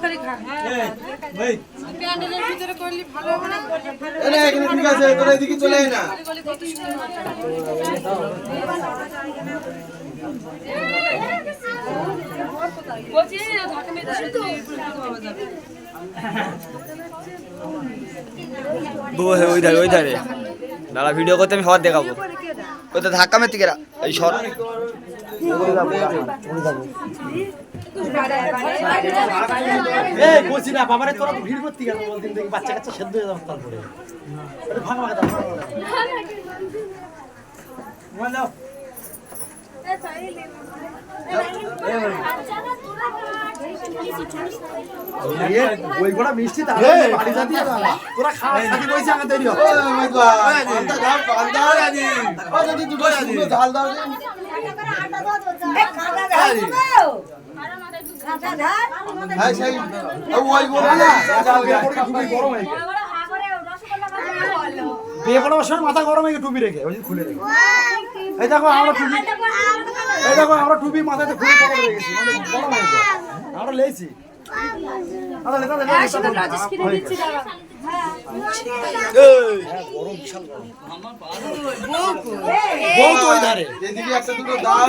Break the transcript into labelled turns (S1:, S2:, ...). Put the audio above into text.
S1: করে খা
S2: ভাই
S1: প্যান্ডেলের ভিতরে করলি ভালো হবে না
S2: এনে এখানে ঠিক আছে তোরা এদিকে চলে আয় না
S1: বলছি ঢাকা মেয়ে তো পাওয়া যাবে
S3: ওই ধারে দাঁড়া ভিডিও করতে আমি সবার দেখাবো ওই তো ধাক্কা মেরে থেকে এই সর
S2: এই বলছি না বাবারে তোরা তো ভিড় করতে গেল বলদিন দেখি বাচ্চা কাচ্চা সেদ্ধ হয়ে যাবে তারপরে আরে ভাঙা ভাঙা দাও মোবাইল দাও ওই গোটা মিষ্টি তাহলে বাড়ি যাবি তোরা খা খালি কইছি আমি দেরি হবে ও মাই গড পান্তা দাও পান্তা আনি ও যদি দুটো শুনো ঝাল দাও হ্যাঁ সেই ওই গোটা না ঝাল দিয়ে পড়ে খুবই গরম হয়ে গেছে বিয়ে করার সময় মাথা গরম হয়ে টুপি রেখে ওই খুলে রেখে এই দেখো আমরা টুপি মাথাতে খুলে পড়ে রেখেছি মানে গরম হয়ে যায় আমরা লেইছি গরম বিশাল গরম বউ তো ওই ধারে এদিকে একটা দুটো দাও